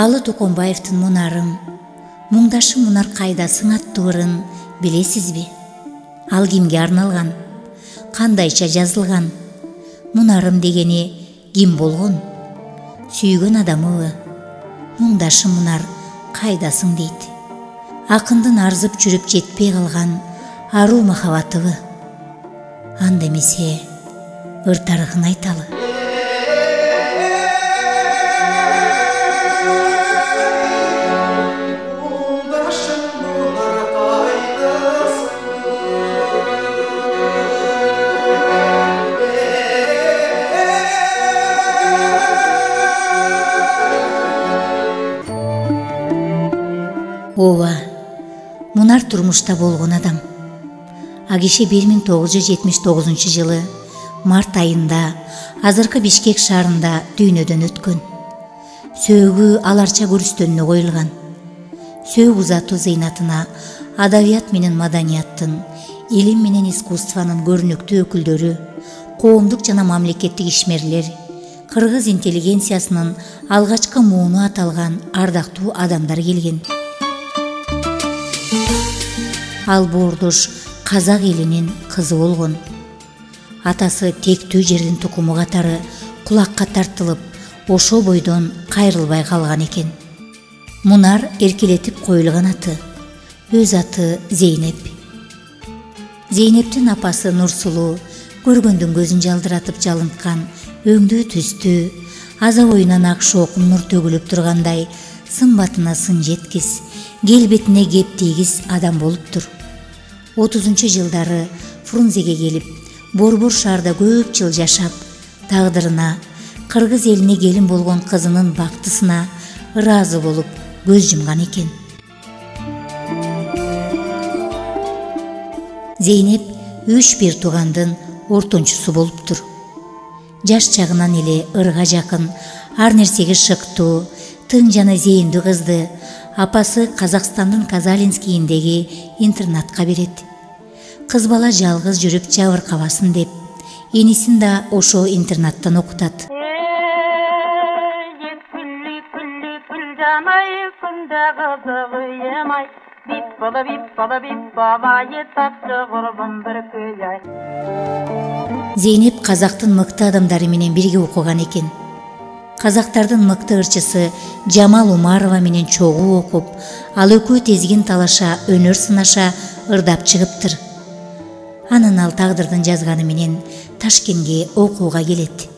Алы Токонбаевдин Мунарым, Муңдашым Мунар кайдасың аттуу ырын билесизби? Ал кимге арналган? Кандайча жазылган? Мунарым дегени ким болгон? Сүйгөн адамыбы? Муңдашым Мунар кайдасың дейт. Акындын арзып жүрүп жетпей калган аруу махабатыбы? Анда эмесе ыр тарыхын айталы. Ооба, Мунар турмушта болгон адам. А киши 1979 жылы март айында азыркы Бишкек шаарында дүйнөдөн өткөн. Сөөгү аларча көрүстөнүнө коюлган. Сөөгү узатуу зыйнатына адабият менен маданияттын, илим менен искусствонун көрүнүктүү өкүлдөрү, коомдук жана мамлекеттик ишмерлер, кыргыз интеллигенциясынын алгачкы мууну аталган ардактуу адамдар келген. Ал Боордош казак элинин кызы болгон. Атасы тектүү жердин тукуму катары кулакка тартылып, ошол бойдон кайрылбай калган экен. Мунар эркелетип коюлган аты. Өз аты Зейнеп. Зейнептин апасы Нурсулуу көргөндүн көзүн жалдыратып жалынткан, өңдүү түстүү, аза боюнан ак шоокун нур төгүлүп тургандай, сымбатына сын жеткис, келбетине кеп тийгис адам болуптур. 30-жылдары Фрунзеге келип, Борбор шаарда көп жыл жашап, тагдырына, кыргыз элине келин болгон кызынын бактысына ыраазы болуп көз жумган экен. Зейнеп 3 туугандын ортончусу болуптур. Жаш чагынан эле ырга жакын, ар нерсеге шыктуу, тың жана зээндүү кызды апасы Казакстандын Казалинскийиндеги интернатка берет. Кыз бала жалгыз жүрүп жабыркабасын деп, энисин да ошо интернаттан окутат. Зейнеп казактын мыкты адамдары менен бирге окуган экен. Казактардын мыкты ырчысы Жамал Умарова менен чогуу окуп, ал экөө тезгин талаша, өнөр сынаша ырдап чыгыптыр. Анан ал тагдырдын жазганы менен Ташкентке окууга келет.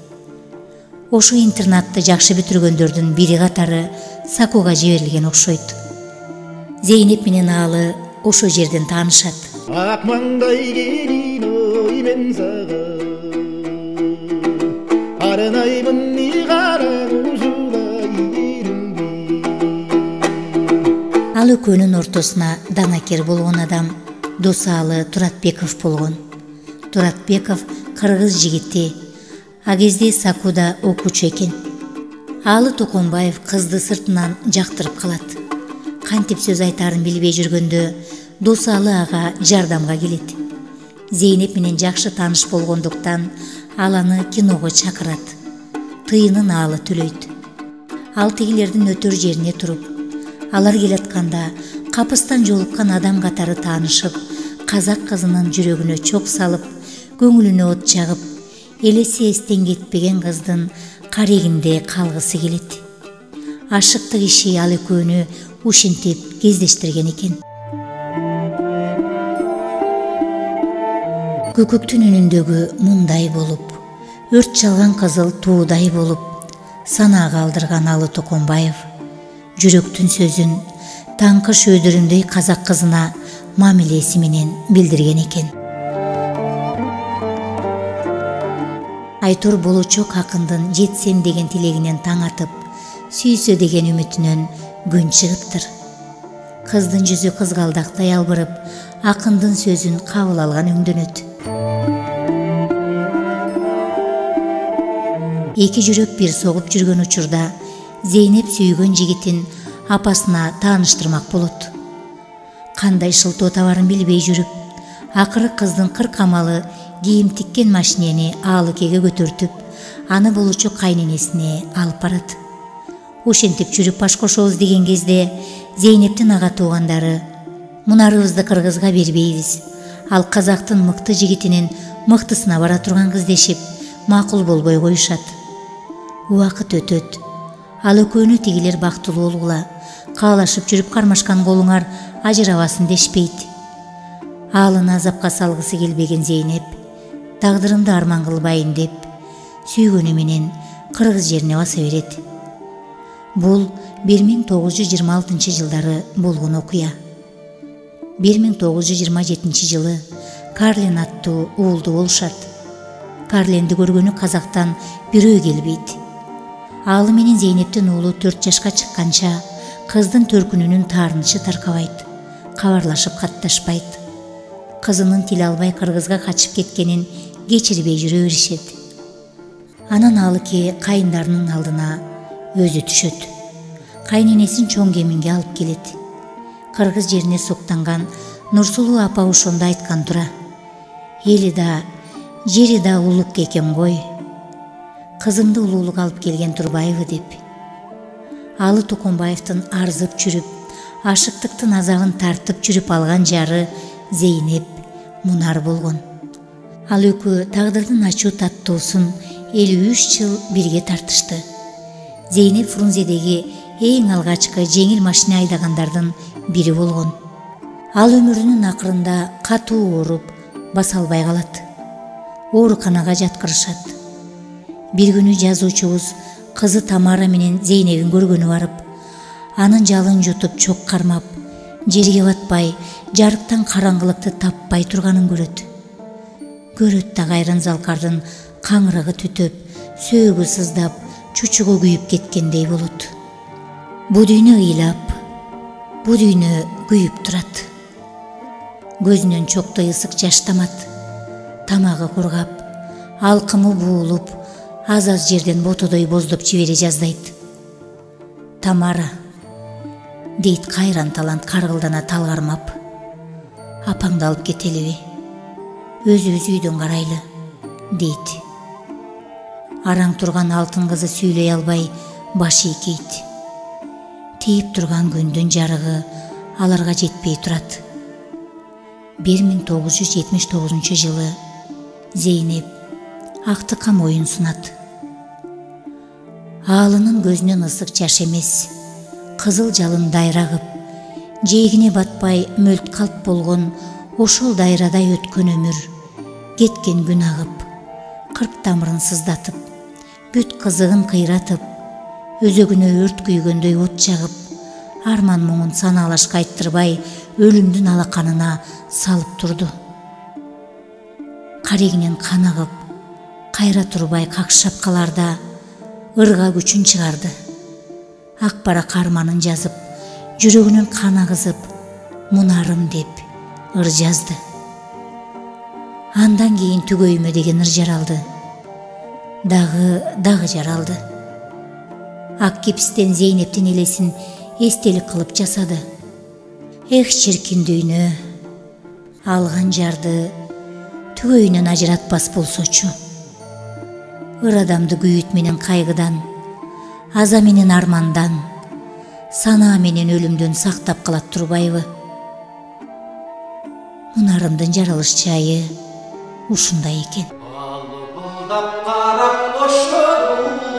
Ошо интернатты жакшы бүтүргөндөрдүн бири катары Сакуга жиберилген окшойт. Зейнеп менен алы ошо жерден таанышат. Ак маңдай келин ой мен сага арынаймын Ал экөөнүн ортосуна данакер болгон адам Досалы Туратбеков болгон. Туратбеков кыргыз жигити. А кезде Сакуда окуучу экен. Алы Токонбаев кызды сыртынан жактырып калат. Кантип сөз айтарын билбей жүргөндө Досалы ага жардамга келет. Зейнеп менен жакшы тааныш болгондуктан ал аны киного чакырат. Тыйынын алы төлөйт. Ал тигилердин өтөр жерине туруп, алар келатканда капыстан жолуккан адам катары таанышып, казак кызынын жүрөгүнө чок салып, көңүлүнө от жагып, элеси эстен кетпеген кыздын карегинде калгысы келет. Ашыктык иши ал экөөнү ушинтип кездештирген экен. Көкөктүн үнүндөгү муңдай болуп, өрт чалган кызыл туудай болуп, санаага алдырган Алы Токонбаев жүрөктүн сөзүн таңкы шөөдөрүндөй казак кызына мамилеси менен билдирген экен. Айтор болочок акындын жетсем деген тилегинен таң атып, сүйсө деген үмүтүнөн күн чыгыптыр. Кыздын жүзү кызгалдактай албырып, акындын сөзүн кабыл алган өңдөнөт. эки жүрөк бир согуп жүргөн учурда Зейнеп сүйгөн жигитин апасына тааныштырмак болот. Кандай шылтоо табарын билбей жүрүп, акыры кыздын кыр камалы кийим тиккен машинени Аалыкеге көтөртүп, аны болучу кайненесине алып барат. Ошентип жүрүп баш кошобуз деген кезде Зейнептин ага туугандары: "Мунарыбызды кыргызга бербейбиз. Ал казактын мыкты жигитинин мыктысына бара турган кыз" дешип, макул болбой коюшат. Убакыт өтөт. Ал экөөнү тигилер бактылуу болгула, каалашып жүрүп кармашкан колуңар ажырабасын дешпейт. Аалын азапка салгысы келбеген Зейнеп, тагдырымды арман кылбайын деп, сүйгөнү менен кыргыз жерине баса берет. Бул 1926 жылдары болгон окуя. 1927 жылы Карлин аттуу уулду болушат. Карленди көргөнү казактан бирөө келбейт. Аалы менен Зейнептин уулу 4 жашка чыкканча кыздын төркүнүнүн таарынышы таркабайт, кабарлашып катташпайт. Кызынын тил албай кыргызга качып кеткенин кечирбей жүрө беришет. Анан Аалыке кайындарынын алдына өзү түшөт. Кайненесин чоң кеминге алып келет. Кыргыз жерине соктанган Нурсулуу апа ошондо айткан тура: "Эли да, жери да улук экен гой. Кызымды улуулук алып келген турбайбы" деп. Алы Токонбаевдин арзып жүрүп, ашыктыктын азабын тартып жүрүп алган жары Зейнеп Мунар болгон. Ал экөө тагдырдын ачуу таттоосун 53 жыл бирге тартышты. Зейнеп Фрунзедеги эң алгачкы жеңил машина айдагандардын бири болгон. Ал өмүрүнүн акырында катуу ооруп, баса албай калат. Ооруканага жаткырышат. Бир күнү жазуучубуз кызы Тамара менен Зейнебин көргөнү барып, анын жалын жутуп чок кармап, жерге батпай, жарыктан караңгылыкты таппай турганын көрөт. Көрөт да кайран залкардын каңырыгы түтөп, сөөгү сыздап, чучугу күйүп кеткендей болот. Бу дүйнө ыйлап, бу дүйнө күйүп турат. Көзүнөн чоктой ысык жаш тамат. Тамагы кургап, алкымы буулуп, аз-аз жерден ботодой боздоп жибере жаздайт. "Тамара", дейт кайран талант каргылдана талгармап. "Апаңды алып кетелиби? Өзүбүз үйдөн карайлы", дейт. Араң турган алтын кызы сүйлөй албай баш ийкейт. Тийип турган күндүн жарыгы аларга жетпей турат. 1979 жылы Зейнеп актыкка моюн сунат. Аалынын көзүнөн ысык жаш эмес, кызыл жалын дайрагып, жээгине батпай мөлт калп болгон ошол дайрадай өткөн өмүр, кеткен күн агып, кырк тамырын сыздатып, бүт кызыгын кыйратып, өзөгүнө өрт күйгөндөй от жагып, арман муңун санаалашка айттырбай өлүмдүн алаканына салып турду. Карегинен кан агып, кайра турбай какшап каларда ырга күчүн чыгарды. Ак барак арманын жазып, жүрөгүнөн кан агызып, "Мунарым" деп ыр жазды. Андан кийин түгөймө деген ыр жаралды. Дагы жаралды. Ак кипстен Зейнептин элесин эстелик кылып жасады. Эх, чиркин дүйнө, алган жарды түгөйүнөн ажыратпас болсочу. Ыр адамды күйүт менен кайгыдан, аза менен армандан, санаа менен өлүмдөн сактап калат турбайбы? Мунарымдын жаралыш жайы ушундай экен. Албылдап карап ошол